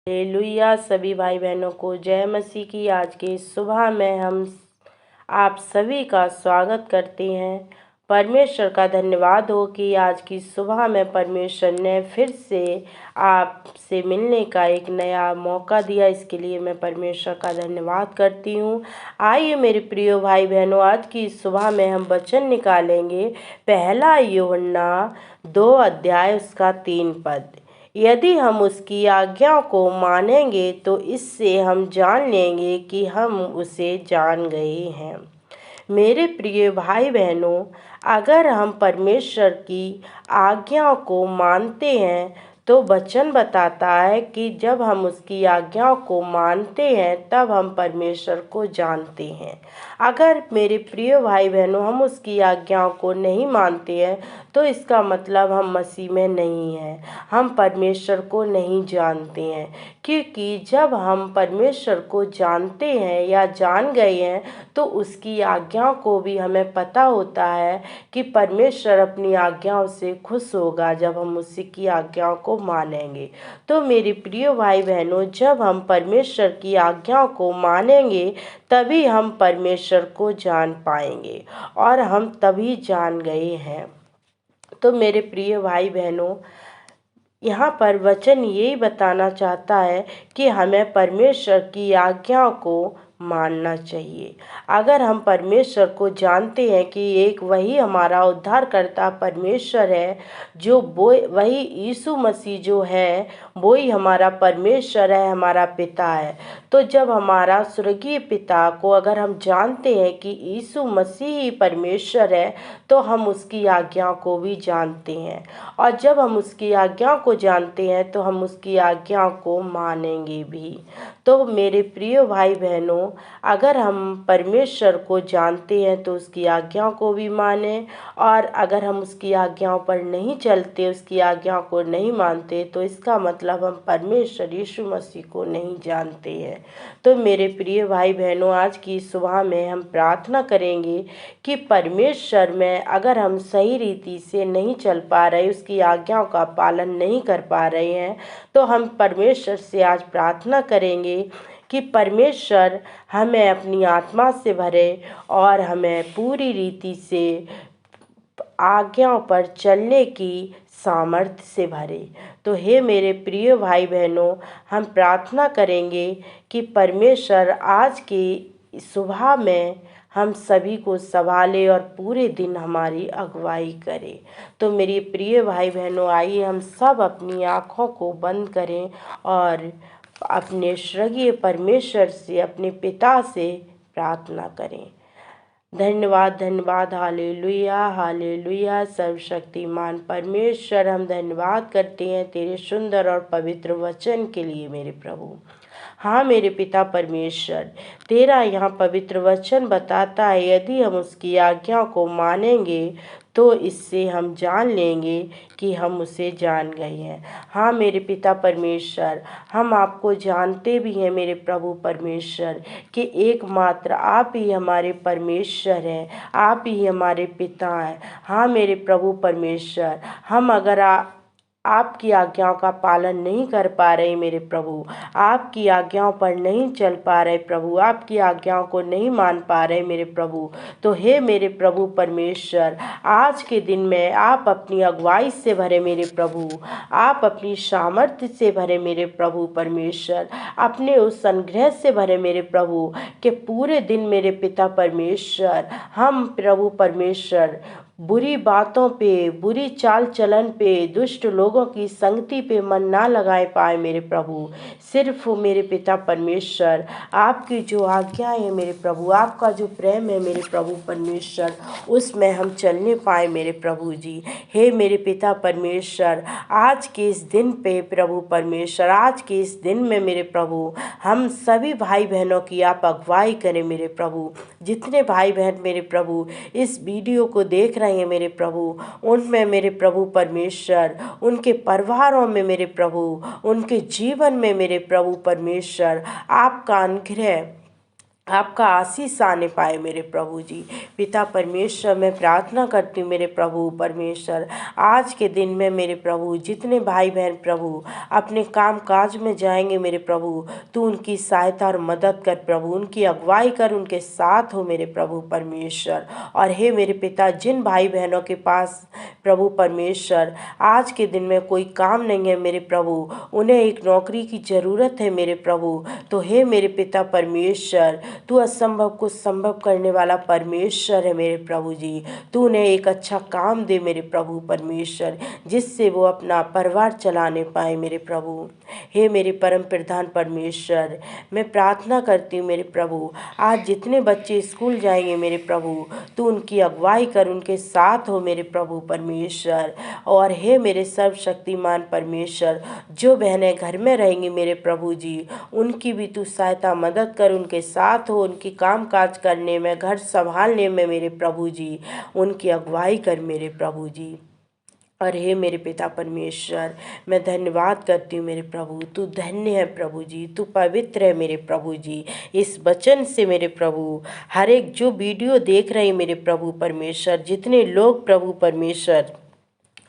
Hallelujah. सभी भाई बहनों को जय मसीह की। आज के सुबह में हम आप सभी का स्वागत करते हैं। परमेश्वर का धन्यवाद हो कि आज की सुबह में परमेश्वर ने फिर से आपसे मिलने का एक नया मौका दिया। इसके लिए मैं परमेश्वर का धन्यवाद करती हूँ। आइए मेरे प्रिय भाई बहनों, आज की सुबह में हम वचन निकालेंगे। पहला यूहन्ना 2 अध्याय उसका 3 पद। यदि हम उसकी आज्ञाओं को मानेंगे तो इससे हम जान लेंगे कि हम उसे जान गए हैं। मेरे प्रिय भाई बहनों, अगर हम परमेश्वर की आज्ञाओं को मानते हैं तो वचन बताता है कि जब हम उसकी आज्ञाओं को मानते हैं तब हम परमेश्वर को जानते हैं। अगर मेरे प्रिय भाई बहनों हम उसकी आज्ञाओं को नहीं मानते हैं तो इसका मतलब हम मसीह में नहीं हैं, हम परमेश्वर को नहीं जानते हैं। क्योंकि जब हम परमेश्वर को जानते हैं या जान गए हैं तो उसकी आज्ञाओं को भी हमें पता होता है कि परमेश्वर अपनी आज्ञाओं से खुश होगा जब हम उसकी आज्ञाओं को मानेंगे। तो मेरे प्रिय भाई बहनों, जब हम परमेश्वर की आज्ञाओं को मानेंगे तभी हम परमेश्वर को जान पाएंगे, और हम तभी जान गए हैं। तो मेरे प्रिय भाई बहनों, यहाँ पर वचन यही बताना चाहता है कि हमें परमेश्वर की आज्ञाओं को मानना चाहिए। अगर हम परमेश्वर को जानते हैं कि एक वही हमारा उद्धारकर्ता परमेश्वर है, जो वही यीशु मसीह जो है वही हमारा परमेश्वर है, हमारा पिता है। तो जब हमारा स्वर्गीय पिता को अगर हम जानते हैं कि यीशु मसीह ही परमेश्वर है तो हम उसकी आज्ञाओं को भी जानते हैं, और जब हम उसकी आज्ञाओं को जानते हैं तो हम उसकी आज्ञाओं को मानेंगे भी। तो मेरे प्रिय भाई बहनों, अगर हम परमेश्वर को जानते हैं तो उसकी आज्ञाओं को भी मानें, और अगर हम उसकी आज्ञाओं पर नहीं चलते, उसकी आज्ञाओं को नहीं मानते, तो इसका मतलब हम परमेश्वर यीशु मसीह को नहीं जानते हैं। तो मेरे प्रिय भाई बहनों, आज की सुबह में हम प्रार्थना करेंगे कि परमेश्वर में अगर हम सही रीति से नहीं चल पा रहे, उसकी आज्ञाओं का पालन नहीं कर पा रहे हैं, तो हम परमेश्वर से आज प्रार्थना करेंगे कि परमेश्वर हमें अपनी आत्मा से भरे और हमें पूरी रीति से आज्ञाओं पर चलने की सामर्थ्य से भरे। तो हे मेरे प्रिय भाई बहनों, हम प्रार्थना करेंगे कि परमेश्वर आज की सुबह में हम सभी को संभाले और पूरे दिन हमारी अगुवाई करे। तो मेरी प्रिय भाई बहनों, आइए हम सब अपनी आँखों को बंद करें और अपने स्वर्गीय परमेश्वर से, अपने पिता से प्रार्थना करें। धन्यवाद धन्यवाद, हालेलुया हालेलुया। सर्वशक्तिमान परमेश्वर, हम धन्यवाद करते हैं तेरे सुंदर और पवित्र वचन के लिए मेरे प्रभु। हाँ मेरे पिता परमेश्वर, तेरा यहाँ पवित्र वचन बताता है यदि हम उसकी आज्ञाओं को मानेंगे तो इससे हम जान लेंगे कि हम उसे जान गए हैं। हाँ मेरे पिता परमेश्वर, हम आपको जानते भी हैं मेरे प्रभु परमेश्वर कि एकमात्र आप ही हमारे परमेश्वर हैं, आप ही हमारे पिता हैं। हाँ मेरे प्रभु परमेश्वर, हम अगर आपकी आज्ञाओं का पालन नहीं कर पा रहे मेरे प्रभु, आपकी आज्ञाओं पर नहीं चल पा रहे प्रभु, आपकी आज्ञाओं को नहीं मान पा रहे मेरे प्रभु, तो हे मेरे प्रभु परमेश्वर, आज के दिन में आप अपनी अगुवाई से भरे मेरे प्रभु, आप अपनी सामर्थ्य से भरे मेरे प्रभु परमेश्वर, अपने उस अनुग्रह से भरे मेरे प्रभु कि पूरे दिन मेरे पिता परमेश्वर हम प्रभु परमेश्वर बुरी बातों पे, बुरी चाल चलन पे, दुष्ट लोगों की संगति पे मन ना लगाए पाए मेरे प्रभु। सिर्फ मेरे पिता परमेश्वर आपकी जो आज्ञा है मेरे प्रभु, आपका जो प्रेम है मेरे प्रभु परमेश्वर, उसमें हम चलने पाए मेरे प्रभु जी। हे मेरे पिता परमेश्वर, आज के इस दिन पे प्रभु परमेश्वर, आज के इस दिन में मेरे प्रभु हम सभी भाई बहनों की आप अगुवाई करें मेरे प्रभु। जितने भाई बहन मेरे प्रभु इस वीडियो को देख रहे हैं मेरे प्रभु, उनमें मेरे प्रभु परमेश्वर, उनके परिवारों में मेरे प्रभु, उनके जीवन में मेरे प्रभु परमेश्वर आपका अनुग्रह, आपका आशीष आने पाए मेरे प्रभु जी। पिता परमेश्वर, मैं प्रार्थना करती हूँ मेरे प्रभु परमेश्वर, आज के दिन में मेरे प्रभु जितने भाई बहन प्रभु अपने काम काज में जाएंगे मेरे प्रभु, तू उनकी सहायता और मदद कर प्रभु, उनकी अगुवाई कर, उनके साथ हो मेरे प्रभु परमेश्वर। और हे मेरे पिता, जिन भाई बहनों के पास प्रभु परमेश्वर आज के दिन में कोई काम नहीं है मेरे प्रभु, उन्हें एक नौकरी की ज़रूरत है मेरे प्रभु, तो हे मेरे पिता परमेश्वर, तू असंभव को संभव करने वाला परमेश्वर है मेरे प्रभु जी। तू उन्हें एक अच्छा काम दे मेरे प्रभु परमेश्वर, जिससे वो अपना परिवार चलाने पाए मेरे प्रभु। हे मेरे परम प्रधान परमेश्वर, मैं प्रार्थना करती हूँ मेरे प्रभु, आज जितने बच्चे स्कूल जाएंगे मेरे प्रभु, तू उनकी अगुवाई कर, उनके साथ हो मेरे प्रभु परमेश्वर। और हे मेरे सर्वशक्तिमान परमेश्वर, जो बहनें घर में रहेंगी मेरे प्रभु जी, उनकी भी तू सहायता मदद कर, उनके साथ हो, उनकी काम काज करने में, घर संभालने में मेरे प्रभु जी, उनकी अगुवाई कर मेरे प्रभु जी। और हे मेरे पिता परमेश्वर, मैं धन्यवाद करती हूँ मेरे प्रभु, तू धन्य है प्रभु जी, तू पवित्र है मेरे प्रभु जी। इस वचन से मेरे प्रभु हर एक जो वीडियो देख रहे हैं मेरे प्रभु परमेश्वर, जितने लोग प्रभु परमेश्वर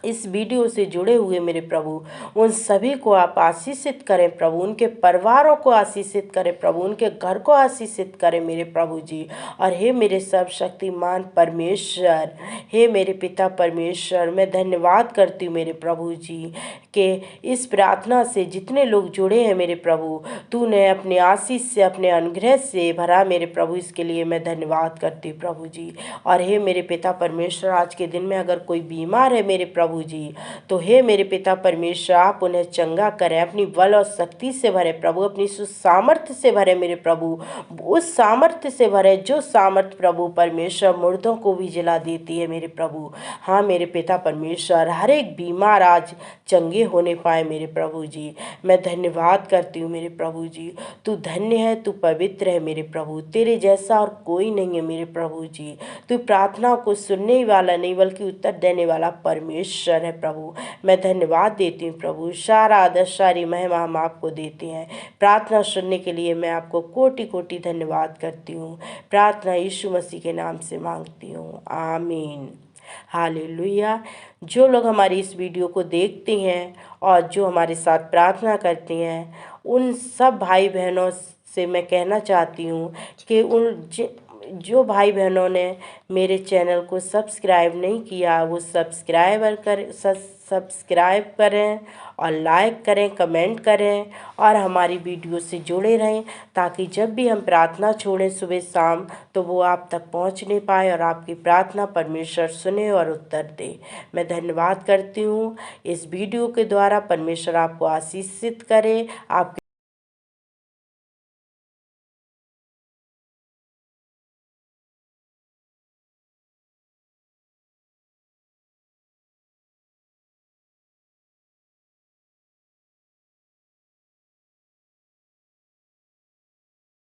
इस वीडियो से जुड़े हुए मेरे प्रभु, उन सभी को आप आशीषित करें प्रभु, उनके परिवारों को आशीषित करें प्रभु, उनके घर को आशीषित करें मेरे प्रभु जी। और हे मेरे सर्वशक्तिमान परमेश्वर, हे मेरे पिता परमेश्वर, मैं धन्यवाद करती हूँ मेरे प्रभु जी के इस प्रार्थना से जितने लोग जुड़े हैं मेरे प्रभु, तूने अपने आशीष से, अपने अनुग्रह से भरा मेरे प्रभु, इसके लिए मैं धन्यवाद करती हूँ प्रभु जी। और हे मेरे पिता परमेश्वर, आज के दिन में अगर कोई बीमार है मेरे प्रभु जी, तो हे मेरे पिता परमेश्वर, आप उन्हें चंगा करें, अपनी बल और शक्ति से भरे प्रभु, अपनी सामर्थ्य से भरे मेरे प्रभु, उस सामर्थ्य से भरे जो सामर्थ्य प्रभु परमेश्वर मुर्दों को भी जिला देती है मेरे प्रभु। हाँ मेरे पिता परमेश्वर, हर एक बीमार आज चंगे होने पाए मेरे प्रभु जी। मैं धन्यवाद करती हूँ मेरे प्रभु जी, तू धन्य है, तू पवित्र है मेरे प्रभु, तेरे जैसा और कोई नहीं है मेरे प्रभु जी। तू प्रार्थना को सुनने वाला नहीं बल्कि उत्तर देने वाला परमेश्वर है प्रभु। मैं धन्यवाद देती हूँ प्रभु, सारा आदर सारी महिमा हम आपको देते हैं। प्रार्थना सुनने के लिए मैं आपको कोटि कोटि धन्यवाद करती हूँ। प्रार्थना यीशु मसीह के नाम से मांगती हूँ, आमीन। हालेलुया। जो लोग हमारी इस वीडियो को देखते हैं और जो हमारे साथ प्रार्थना करते हैं, उन सब भाई बहनों से मैं कहना चाहती हूँ कि जो भाई बहनों ने मेरे चैनल को सब्सक्राइब नहीं किया, वो सब्सक्राइब करें और लाइक करें, कमेंट करें और हमारी वीडियो से जुड़े रहें, ताकि जब भी हम प्रार्थना छोड़ें सुबह शाम तो वो आप तक पहुंच नहीं पाए और आपकी प्रार्थना परमेश्वर सुने और उत्तर दे। मैं धन्यवाद करती हूँ। इस वीडियो के द्वारा परमेश्वर आपको आशीषित करे, आपके